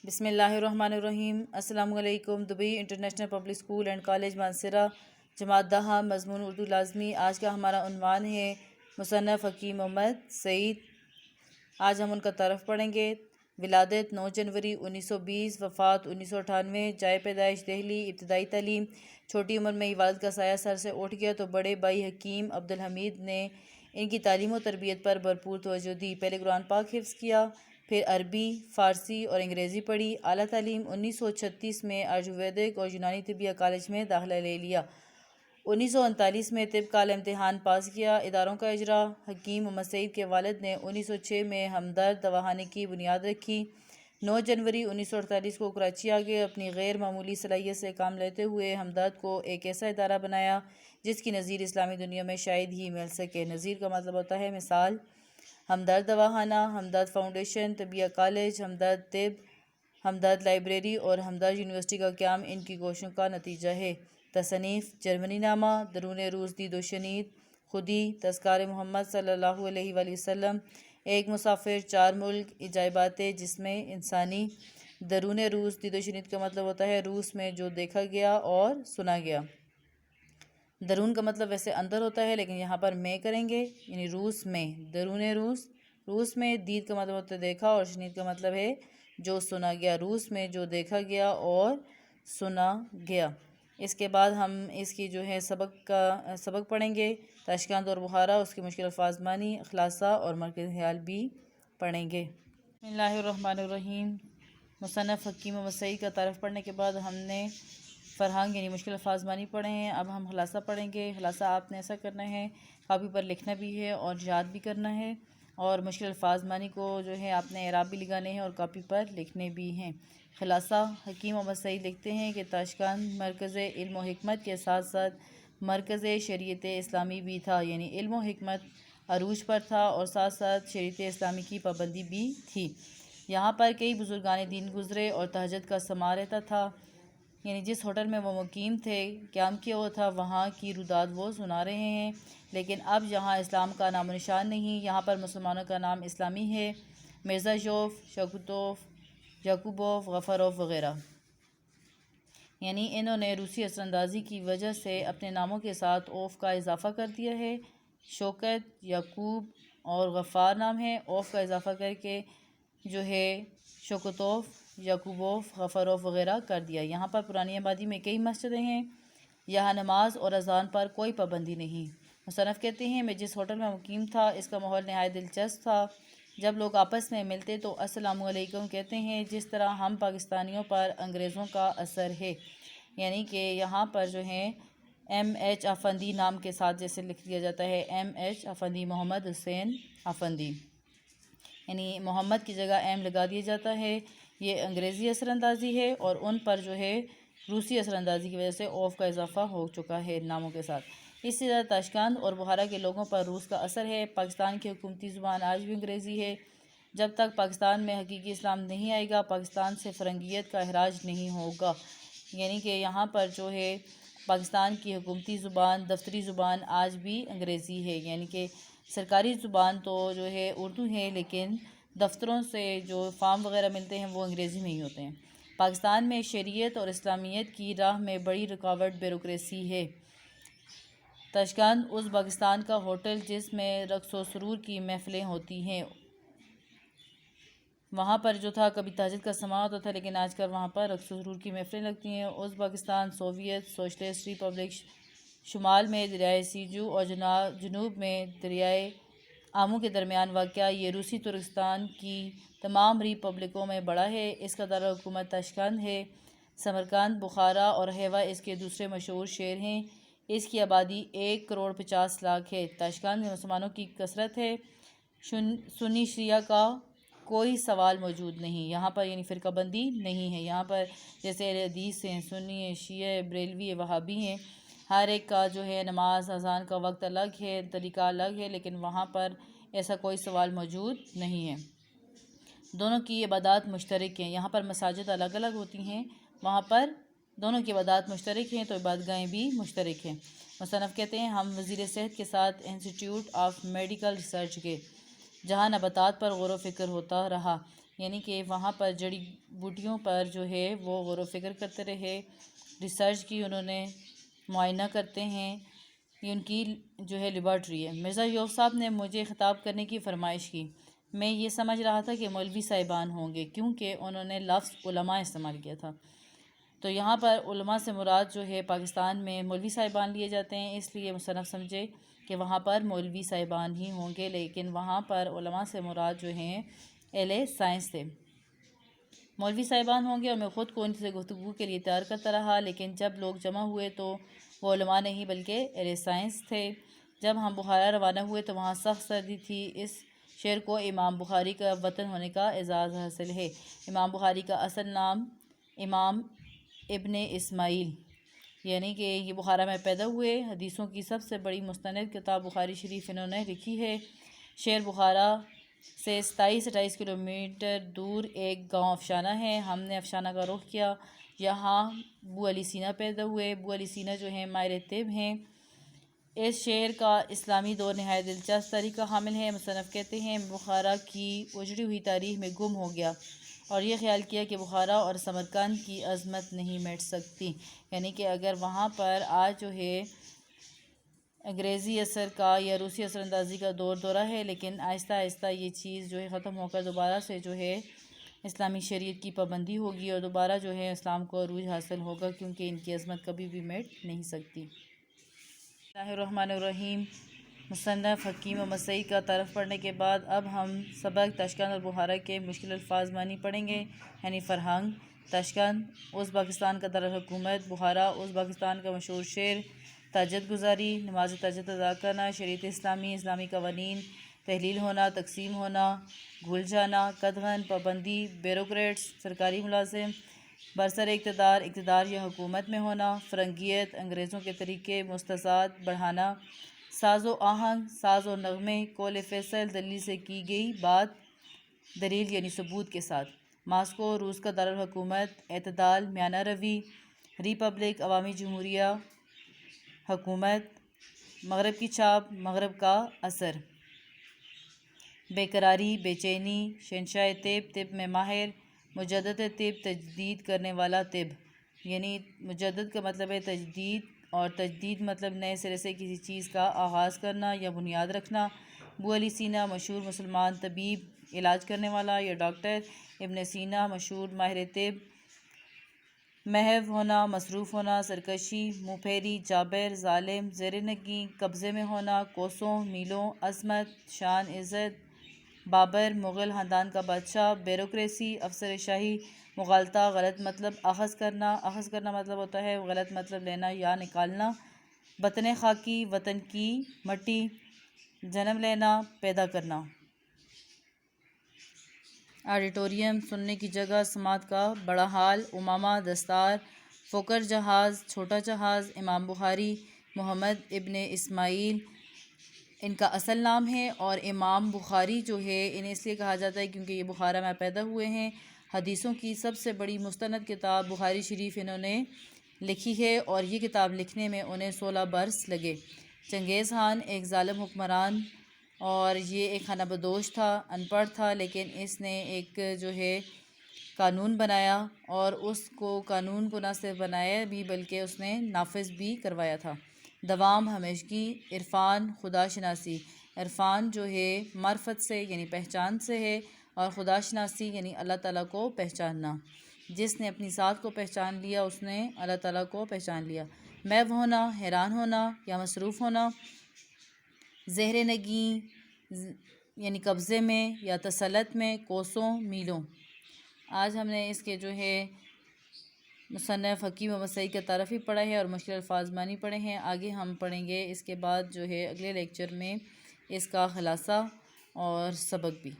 بسم اللہ الرحمن الرحیم۔ السلام علیکم۔ Dubai international public school and college Mansehra, جماعت دہا، مضمون اردو لازمی۔ آج کا ہمارا عنوان ہے مصنف حکیم محمد سعید۔ آج ہم ان کا تعارف پڑھیں گے۔ ولادت 9 جنوری 1920، وفات 1998، جائے پیدائش دہلی، ابتدائی تعلیم۔ چھوٹی عمر میں ہی والد کا سایہ سر سے اٹھ گیا تو بڑے بھائی حکیم عبدالحمید نے ان کی تعلیم و تربیت پر بھرپور توجہ دی۔ پہلے قرآن پاک حفظ کیا، پھر عربی، فارسی اور انگریزی پڑھی۔ اعلیٰ تعلیم 1936 میں آیورویدک اور یونانی طبیہ کالج میں داخلہ لے لیا۔ 1939 میں طب کا امتحان پاس کیا۔ اداروں کا اجرا۔ حکیم محمد سعید کے والد نے 1906 میں ہمدرد دواخانے کی بنیاد رکھی۔ 9 جنوری 1948 کو کراچی آ گئے۔ اپنی غیر معمولی صلاحیت سے کام لیتے ہوئے ہمدرد کو ایک ایسا ادارہ بنایا جس کی نظیر اسلامی دنیا میں شاید ہی مل سکے۔ نظیر کا مطلب ہوتا ہے مثال۔ ہمدرد دواخانہ، ہمدرد فاؤنڈیشن، طبیہ کالج، ہمدرد طب، ہمدرد لائبریری اور ہمدرد یونیورسٹی کا قیام ان کی کوششوں کا نتیجہ ہے۔ تصنیف: جرمنی نامہ، درون روز دید و شنید، خودی، تذکار محمد صلی اللہ علیہ وآلہ وسلم، ایک مسافر، 4 ملک، عجائبات جسم انسانی۔ درون روز دید و شنید کا مطلب ہوتا ہے روس میں جو دیکھا گیا اور سنا گیا۔ درون کا مطلب ویسے اندر ہوتا ہے لیکن یہاں پر میں کریں گے، یعنی روس میں، درون روس، روس میں۔ دید کا مطلب ہوتا ہے دیکھا اور شنید کا مطلب ہے جو سنا گیا، روس میں جو دیکھا گیا اور سنا گیا۔ اس کے بعد ہم اس کی جو ہے سبق پڑھیں گے۔ تاشقند اور بخارا، اس کے مشکل الفاظ معنی، خلاصہ اور مرکز خیال بھی پڑھیں گے۔ بسم اللہ الرحمن الرحیم۔ مصنف حکیم محمد سعید کا تعارف پڑھنے کے بعد ہم نے فرہنگ یعنی مشکل الفاظ معنی پڑھے ہیں۔ اب ہم خلاصہ پڑھیں گے۔ خلاصہ آپ نے ایسا کرنا ہے، کاپی پر لکھنا بھی ہے اور یاد بھی کرنا ہے، اور مشکل الفاظ معنی کو جو ہے آپ نے اعراب بھی لگانے ہیں اور کاپی پر لکھنے بھی ہیں۔ خلاصہ: حکیم محمد سعید لکھتے ہیں کہ تاشقند مرکز علم و حکمت کے ساتھ ساتھ مرکز شریعت اسلامی بھی تھا، یعنی علم و حکمت عروج پر تھا اور ساتھ ساتھ شریعت اسلامی کی پابندی بھی تھی۔ یہاں پر کئی بزرگان دین گزرے اور تہجد کا سماع رہتا تھا، یعنی جس ہوٹل میں وہ مقیم تھے، قیام کیا ہوا تھا، وہاں کی روداد وہ سنا رہے ہیں۔ لیکن اب یہاں اسلام کا نام و نشان نہیں، یہاں پر مسلمانوں کا نام اسلامی ہے۔ مرزا شوف، شوکتوف، یعقوبوف، غفاروف وغیرہ، یعنی انہوں نے روسی اثر اندازی کی وجہ سے اپنے ناموں کے ساتھ اوف کا اضافہ کر دیا ہے۔ شوکت، یعقوب اور غفار نام ہے، اوف کا اضافہ کر کے جو ہے شوکتوف، یعقوبوف، غفاروف وغیرہ کر دیا۔ یہاں پر پرانی آبادی میں کئی مسجدیں ہیں، یہاں نماز اور اذان پر کوئی پابندی نہیں۔ مصنف کہتے ہیں میں جس ہوٹل میں مقیم تھا اس کا ماحول نہایت دلچسپ تھا۔ جب لوگ آپس میں ملتے تو السلام علیکم کہتے ہیں، جس طرح ہم پاکستانیوں پر انگریزوں کا اثر ہے، یعنی کہ یہاں پر جو ہے ایم ایچ افندی نام کے ساتھ جیسے لکھ دیا جاتا ہے، ایم ایچ افندی، محمد حسین افندی، یعنی محمد کی جگہ ایم لگا دیا جاتا ہے۔ یہ انگریزی اثر اندازی ہے اور ان پر جو ہے روسی اثر اندازی کی وجہ سے اوف کا اضافہ ہو چکا ہے ناموں کے ساتھ۔ اس سے زیادہ تاشقند اور بخارا کے لوگوں پر روس کا اثر ہے۔ پاکستان کی حکومتی زبان آج بھی انگریزی ہے۔ جب تک پاکستان میں حقیقی اسلام نہیں آئے گا، پاکستان سے فرنگیت کا اخراج نہیں ہوگا، یعنی کہ یہاں پر جو ہے پاکستان کی حکومتی زبان، دفتری زبان آج بھی انگریزی ہے، یعنی کہ سرکاری زبان تو جو ہے اردو ہے لیکن دفتروں سے جو فارم وغیرہ ملتے ہیں وہ انگریزی میں ہی ہوتے ہیں۔ پاکستان میں شریعت اور اسلامیت کی راہ میں بڑی رکاوٹ بیوروکریسی ہے۔ تاشقند ازبکستان کا ہوٹل جس میں رقص و سرور کی محفلیں ہوتی ہیں، وہاں پر جو تھا کبھی تہجد کا سماع ہوتا تھا لیکن آج کل وہاں پر رقص و سرور کی محفلیں لگتی ہیں۔ ازبکستان سوویت سوشلسٹ ریپبلک، شمال میں دریائے سیجو اور جنوب میں دریائے آمو کے درمیان واقع، یہ روسی ترکستان کی تمام ریپبلکوں میں بڑا ہے۔ اس کا دارالحکومت تاشقند ہے۔ سمرقند، بخارا اور حیوہ اس کے دوسرے مشہور شہر ہیں۔ اس کی آبادی 1,50,00,000 ہے۔ تاشقند میں مسلمانوں کی کثرت ہے۔ سنی شیعہ کا کوئی سوال موجود نہیں، یہاں پر یعنی فرقہ بندی نہیں ہے۔ یہاں پر جیسے اہل حدیث ہیں، سنی ہیں، شیعہ، بریلوی، وہابی ہیں، ہر ایک کا جو ہے نماز اذان کا وقت الگ ہے، طریقہ الگ ہے، لیکن وہاں پر ایسا کوئی سوال موجود نہیں ہے۔ دونوں کی عبادات مشترک ہیں۔ یہاں پر مساجد الگ الگ ہوتی ہیں، وہاں پر دونوں کی عبادات مشترک ہیں تو عبادتگاہیں بھی مشترک ہیں۔ مصنف کہتے ہیں ہم وزیر صحت کے ساتھ انسٹی ٹیوٹ آف میڈیکل ریسرچ گئے، جہاں نباتات پر غور و فکر ہوتا رہا۔ یعنی کہ وہاں پر جڑی بوٹیوں پر جو ہے وہ غور و فکر کرتے رہے، ریسرچ کی انہوں نے، معائنہ کرتے ہیں، یہ ان کی جو ہے لیبارٹری ہے۔ مرزا یوسف صاحب نے مجھے خطاب کرنے کی فرمائش کی۔ میں یہ سمجھ رہا تھا کہ مولوی صاحبان ہوں گے، کیونکہ انہوں نے لفظ علماء استعمال کیا تھا۔ تو یہاں پر علماء سے مراد جو ہے پاکستان میں مولوی صاحبان لیے جاتے ہیں، اس لیے مصنف سمجھے کہ وہاں پر مولوی صاحبان ہی ہوں گے، لیکن وہاں پر علماء سے مراد جو ہیں اہل سائنس تھے، مولوی صاحبان ہوں گے۔ اور میں خود کو ان سے گفتگو کے لیے تیار کرتا رہا، لیکن جب لوگ جمع ہوئے تو وہ علماء نہیں بلکہ اہل سائنس تھے۔ جب ہم بخارا روانہ ہوئے تو وہاں سخت سردی تھی۔ اس شعر کو امام بخاری کا وطن ہونے کا اعزاز حاصل ہے۔ امام بخاری کا اصل نام امام ابن اسماعیل، یعنی کہ یہ بخارا میں پیدا ہوئے۔ حدیثوں کی سب سے بڑی مستند کتاب بخاری شریف انہوں نے لکھی ہے۔ شہر بخارا سے 27-28 کلومیٹر دور ایک گاؤں افشانہ ہے۔ ہم نے افشانہ کا رخ کیا، یہاں ابو علی سینا پیدا ہوئے۔ ابو علی سینا جو ہیں ماہر طب ہیں۔ اس شہر کا اسلامی دور نہایت دلچسپ تاریخ کا حامل ہے۔ مصنف کہتے ہیں بخارا کی اجڑی ہوئی تاریخ میں گم ہو گیا اور یہ خیال کیا کہ بخارا اور سمرقند کی عظمت نہیں مٹ سکتی، یعنی کہ اگر وہاں پر آج جو ہے انگریزی اثر کا یا روسی اثر اندازی کا دور دورہ ہے، لیکن آہستہ آہستہ یہ چیز جو ہے ختم ہو کر دوبارہ سے جو ہے اسلامی شریعت کی پابندی ہوگی اور دوبارہ جو ہے اسلام کو عروج حاصل ہوگا، کیونکہ ان کی عظمت کبھی بھی مٹ نہیں سکتی۔ بسم اللہ الرحمن الرحیم۔ مصنف حکیم محمد سعید کا تعارف پڑھنے کے بعد اب ہم سبق تاشقند اور بخارا کے مشکل الفاظ معنی پڑھیں گے، یعنی فرہنگ۔ تاشقند ازبکستان کا دارالحکومت، بخارا ازبکستان کا مشہور شہر، تہجد گزاری، نماز تہجد ادا کرنا، شریعت اسلامی، اسلامی قوانین، تحلیل ہونا، تقسیم ہونا، گھل جانا، قدغن، پابندی، بیوروکریٹس، سرکاری ملازم، برسر اقتدار، اقتدار یا حکومت میں ہونا، فرنگیت، انگریزوں کے طریقے، مستضاد، بڑھانا، ساز و آہنگ، ساز و نغمے، قول فیصل، دلیل سے کی گئی بات، دلیل یعنی ثبوت کے ساتھ، ماسکو روس کا دارالحکومت، اعتدال، میانہ روی، ریپبلک عوامی جمہوریہ، حکومت، مغرب کی چھاپ، مغرب کا اثر، بے قراری، بے چینی، شہنشاہ طب، طب میں ماہر، مجدد طب، تجدید کرنے والا طب، یعنی مجدد کا مطلب ہے تجدید اور تجدید مطلب نئے سرے سے کسی چیز کا آغاز کرنا یا بنیاد رکھنا۔ ابو علی سینا مشہور مسلمان طبیب، علاج کرنے والا یا ڈاکٹر۔ ابن سینا مشہور ماہر طب، محو ہونا، مصروف ہونا، سرکشی، منہ پھیری، جابر، ظالم، زیر نگی، قبضے میں ہونا، کوسوں میلوں، عظمت، شان، عزت، بابر مغل خاندان کا بادشاہ، بیوروکریسی، افسر شاہی، مغالطہ، غلط مطلب اخذ کرنا، اخذ کرنا مطلب ہوتا ہے غلط مطلب لینا یا نکالنا، وطن خاکی، وطن کی مٹی، جنم لینا، پیدا کرنا، آڈیٹوریم، سننے کی جگہ، سماعت کا بڑا ہال، امامہ، دستار، فوکر جہاز، چھوٹا جہاز۔ امام بخاری محمد ابن اسماعیل ان کا اصل نام ہے، اور امام بخاری جو ہے انہیں اس لیے کہا جاتا ہے کیونکہ یہ بخارا میں پیدا ہوئے ہیں۔ حدیثوں کی سب سے بڑی مستند کتاب بخاری شریف انہوں نے لکھی ہے، اور یہ کتاب لکھنے میں انہیں 16 برس لگے۔ چنگیز خان ایک ظالم حکمران اور یہ ایک خانہ بدوش تھا، ان پڑھ تھا، لیکن اس نے ایک جو ہے قانون بنایا، اور اس کو قانون کو نہ صرف بنایا بھی بلکہ اس نے نافذ بھی کروایا تھا۔ دوام، ہمیشگی، عرفان، خدا شناسی۔ عرفان جو ہے معرفت سے یعنی پہچان سے ہے، اور خدا شناسی یعنی اللہ تعالیٰ کو پہچاننا۔ جس نے اپنی ذات کو پہچان لیا اس نے اللہ تعالیٰ کو پہچان لیا۔ محو ہونا، حیران ہونا یا مصروف ہونا، زہر نگی یعنی قبضے میں یا تسلط میں، کوسوں میلوں۔ آج ہم نے اس کے جو ہے مصنف حکیم محمد سعید کا تعارف بھی پڑھا ہے اور مشکل الفاظ معنی پڑھے ہیں۔ آگے ہم پڑھیں گے اس کے بعد جو ہے اگلے لیکچر میں اس کا خلاصہ اور سبق بھی۔